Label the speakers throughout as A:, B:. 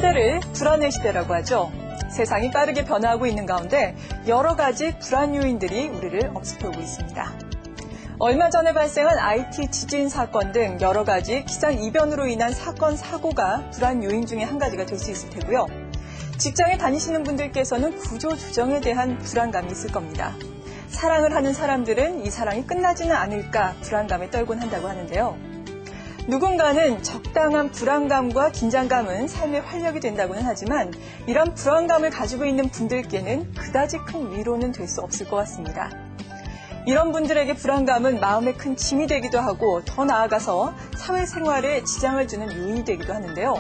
A: 현대를 불안의 시대라고 하죠. 세상이 빠르게 변화하고 있는 가운데 여러 가지 불안 요인들이 우리를 엄습해오고 있습니다. 얼마 전에 발생한 IT 지진 사건 등 여러 가지 기상이변으로 인한 사건, 사고가 불안 요인 중에 한 가지가 될 수 있을 테고요. 직장에 다니시는 분들께서는 구조조정에 대한 불안감이 있을 겁니다. 사랑을 하는 사람들은 이 사랑이 끝나지는 않을까 불안감에 떨곤 한다고 하는데요. 누군가는 적당한 불안감과 긴장감은 삶의 활력이 된다고는 하지만 이런 불안감을 가지고 있는 분들께는 그다지 큰 위로는 될 수 없을 것 같습니다. 이런 분들에게 불안감은 마음에 큰 짐이 되기도 하고 더 나아가서 사회생활에 지장을 주는 요인이 되기도 하는데요.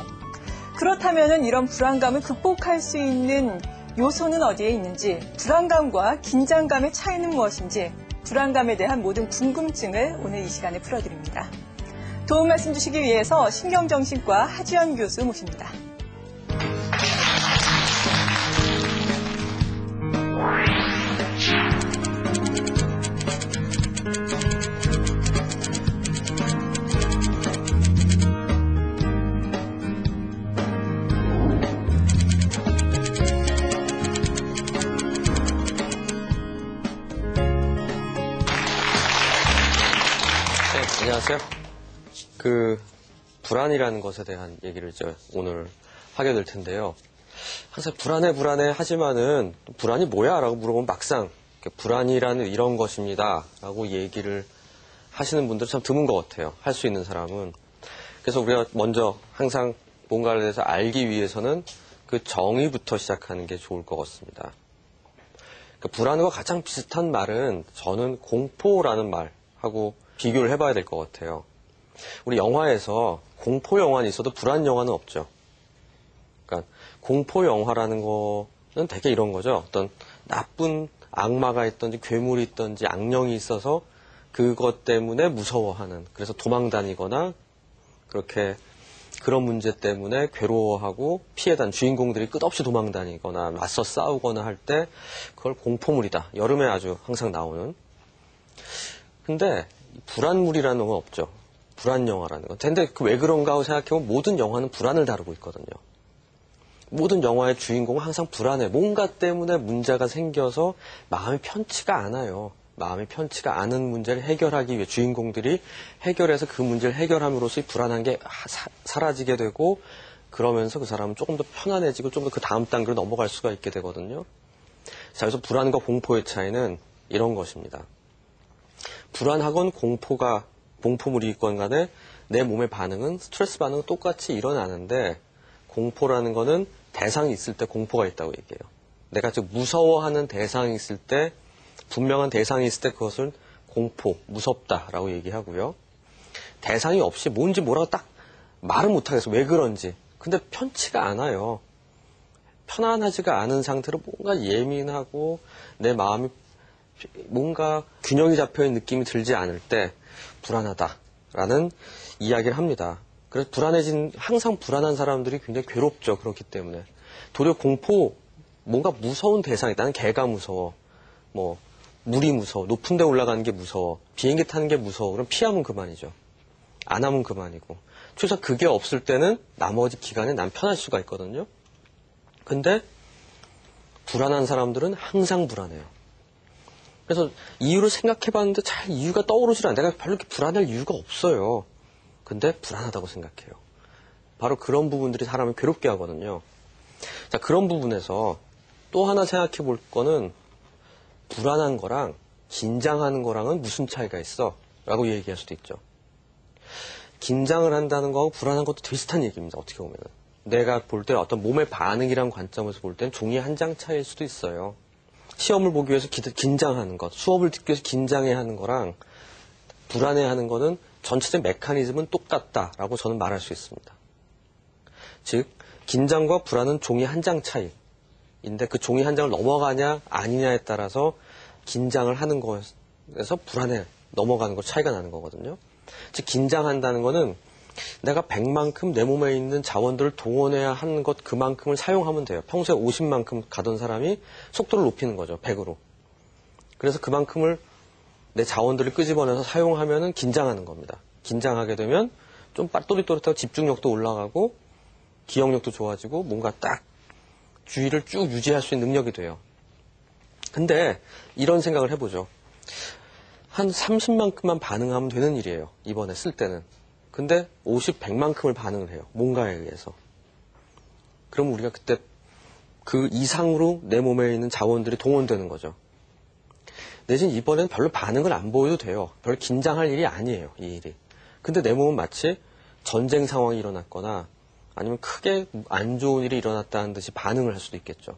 A: 그렇다면 이런 불안감을 극복할 수 있는 요소는 어디에 있는지, 불안감과 긴장감의 차이는 무엇인지, 불안감에 대한 모든 궁금증을 오늘 이 시간에 풀어드립니다. 도움 말씀 주시기 위해서 신경정신과 하지연 교수 모십니다.
B: 네, 안녕하세요. 불안이라는 것에 대한 얘기를 오늘 하게 될 텐데요. 항상 불안해 하지만은 불안이 뭐야? 라고 물어보면 막상 불안이라는 이런 것입니다. 라고 얘기를 하시는 분들 참 드문 것 같아요. 할 수 있는 사람은. 그래서 우리가 먼저 항상 뭔가에 대해서 알기 위해서는 그 정의부터 시작하는 게 좋을 것 같습니다. 불안과 가장 비슷한 말은 저는 공포라는 말하고 비교를 해봐야 될 것 같아요. 우리 영화에서 공포 영화는 있어도 불안 영화는 없죠. 그러니까 공포 영화라는 거는 되게 이런 거죠. 어떤 나쁜 악마가 있던지 괴물이 있던지 악령이 있어서 그것 때문에 무서워하는, 그래서 도망다니거나 그렇게 그런 문제 때문에 괴로워하고 피해단 주인공들이 끝없이 도망다니거나 맞서 싸우거나 할 때 그걸 공포물이다. 여름에 아주 항상 나오는. 근데 불안물이라는 건 없죠. 불안 영화라는 건. 근데 왜 그런가 하고 생각해보면 모든 영화는 불안을 다루고 있거든요. 모든 영화의 주인공은 항상 불안해. 뭔가 때문에 문제가 생겨서 마음이 편치가 않아요. 마음이 편치가 않은 문제를 해결하기 위해 주인공들이 해결해서 그 문제를 해결함으로써 이 불안한 게 사라지게 되고, 그러면서 그 사람은 조금 더 편안해지고 좀 더 그 다음 단계로 넘어갈 수가 있게 되거든요. 자, 그래서 불안과 공포의 차이는 이런 것입니다. 불안하건 공포물이 있건 간에 내 몸의 반응은, 스트레스 반응은 똑같이 일어나는데, 공포라는 거는 대상이 있을 때 공포가 있다고 얘기해요. 내가 지금 무서워하는 대상이 있을 때, 분명한 대상이 있을 때 그것을 공포, 무섭다라고 얘기하고요. 대상이 없이 뭔지 뭐라고 딱 말은 못하겠어. 왜 그런지. 근데 편치가 않아요. 편안하지가 않은 상태로 뭔가 예민하고 내 마음이 뭔가 균형이 잡혀있는 느낌이 들지 않을 때 불안하다라는 이야기를 합니다. 그래서 항상 불안한 사람들이 굉장히 괴롭죠. 그렇기 때문에. 도리어 뭔가 무서운 대상이, 나는 개가 무서워. 물이 무서워. 높은 데 올라가는 게 무서워. 비행기 타는 게 무서워. 그럼 피하면 그만이죠. 안 하면 그만이고. 최소 그게 없을 때는 나머지 기간에 난 편할 수가 있거든요. 근데 불안한 사람들은 항상 불안해요. 그래서 이유를 생각해봤는데 잘 이유가 떠오르질 않아요. 내가 별로 이렇게 불안할 이유가 없어요. 근데 불안하다고 생각해요. 바로 그런 부분들이 사람을 괴롭게 하거든요. 자, 그런 부분에서 또 하나 생각해 볼 거는, 불안한 거랑 긴장하는 거랑은 무슨 차이가 있어? 라고 얘기할 수도 있죠. 긴장을 한다는 거하고 불안한 것도 비슷한 얘기입니다. 어떻게 보면. 내가 볼 때 어떤 몸의 반응이란 관점에서 볼 때는 종이 한 장 차이일 수도 있어요. 시험을 보기 위해서 긴장하는 것, 수업을 듣기 위해서 긴장해야 하는 거랑 불안해하는 거는 전체적 메커니즘은 똑같다라고 저는 말할 수 있습니다. 즉, 긴장과 불안은 종이 한 장 차이인데 그 종이 한 장을 넘어가냐 아니냐에 따라서 긴장을 하는 거에서 불안에 넘어가는 거 차이가 나는 거거든요. 즉, 긴장한다는 거는 내가 100만큼 내 몸에 있는 자원들을 동원해야 하는 것 그만큼을 사용하면 돼요. 평소에 50만큼 가던 사람이 속도를 높이는 거죠. 100으로. 그래서 그만큼을 내 자원들을 끄집어내서 사용하면은 긴장하는 겁니다. 긴장하게 되면 좀 또릿또릿하고 집중력도 올라가고 기억력도 좋아지고 뭔가 딱 주의를 쭉 유지할 수 있는 능력이 돼요. 근데 이런 생각을 해보죠. 한 30만큼만 반응하면 되는 일이에요. 이번에 쓸 때는. 근데 50, 100만큼을 반응을 해요. 뭔가에 의해서. 그럼 우리가 그때 그 이상으로 내 몸에 있는 자원들이 동원되는 거죠. 대신 이번엔 별로 반응을 안 보여도 돼요. 별로 긴장할 일이 아니에요, 이 일이. 근데 내 몸은 마치 전쟁 상황이 일어났거나 아니면 크게 안 좋은 일이 일어났다는 듯이 반응을 할 수도 있겠죠.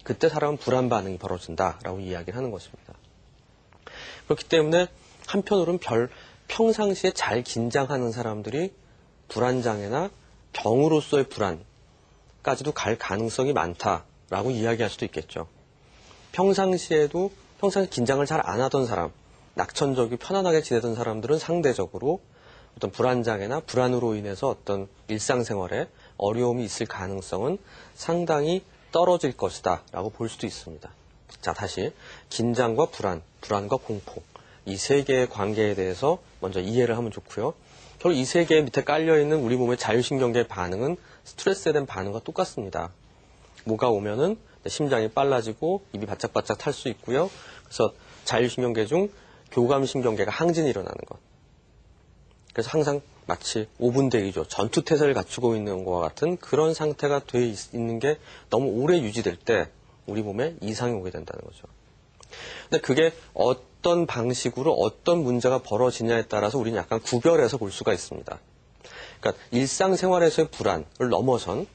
B: 그때 사람은 불안 반응이 벌어진다라고 이야기를 하는 것입니다. 그렇기 때문에 한편으로는 평상시에 잘 긴장하는 사람들이 불안장애나 병으로서의 불안까지도 갈 가능성이 많다라고 이야기할 수도 있겠죠. 평상시에 긴장을 잘 안 하던 사람, 낙천적이고 편안하게 지내던 사람들은 상대적으로 어떤 불안장애나 불안으로 인해서 어떤 일상생활에 어려움이 있을 가능성은 상당히 떨어질 것이다 라고 볼 수도 있습니다. 자, 다시 긴장과 불안, 불안과 공포 이 세 개의 관계에 대해서 먼저 이해를 하면 좋고요. 결국 이 세 개 밑에 깔려있는 우리 몸의 자율신경계의 반응은 스트레스에 대한 반응과 똑같습니다. 뭐가 오면은 심장이 빨라지고 입이 바짝바짝 탈 수 있고요. 그래서 자율신경계 중 교감신경계가 항진이 일어나는 것. 그래서 항상 마치 5분 대기조, 전투태세를 갖추고 있는 것과 같은 그런 상태가 돼 있는 게 너무 오래 유지될 때 우리 몸에 이상이 오게 된다는 거죠. 근데 그게 어떤 방식으로 어떤 문제가 벌어지냐에 따라서 우리는 약간 구별해서 볼 수가 있습니다. 그러니까 일상생활에서의 불안을 넘어선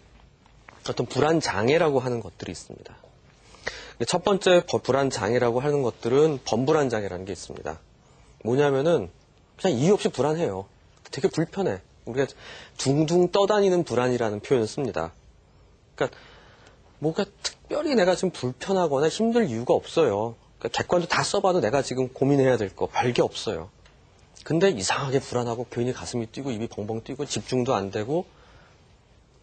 B: 어떤 불안장애라고 하는 것들이 있습니다. 첫 번째 불안장애라고 하는 것들은 범불안장애라는 게 있습니다. 뭐냐면은 그냥 이유 없이 불안해요. 되게 불편해. 우리가 둥둥 떠다니는 불안이라는 표현을 씁니다. 그러니까 뭔가 특별히 내가 지금 불편하거나 힘들 이유가 없어요. 그러니까 객관도 다 써봐도 내가 지금 고민해야 될 거 별게 없어요. 근데 이상하게 불안하고 괜히 가슴이 뛰고 입이 벙벙 뛰고 집중도 안 되고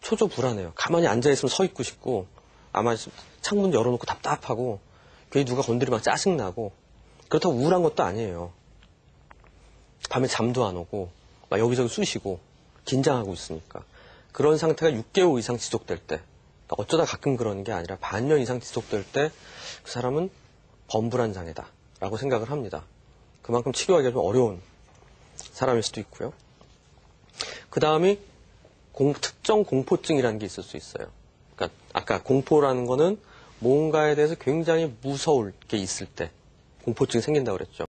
B: 초조 불안해요. 가만히 앉아있으면 서 있고 싶고 아마 창문 열어놓고 답답하고 괜히 누가 건드리면 짜증나고 그렇다고 우울한 것도 아니에요. 밤에 잠도 안 오고 막 여기저기 쑤시고 긴장하고 있으니까 그런 상태가 6개월 이상 지속될 때 그러니까 어쩌다 가끔 그러는 게 아니라 반년 이상 지속될 때 그 사람은 범불안 장애다 라고 생각을 합니다. 그만큼 치료하기가 좀 어려운 사람일 수도 있고요. 그 다음이 특정 공포증이라는 게 있을 수 있어요. 그러니까 아까 공포라는 거는 뭔가에 대해서 굉장히 무서울 게 있을 때 공포증이 생긴다고 그랬죠.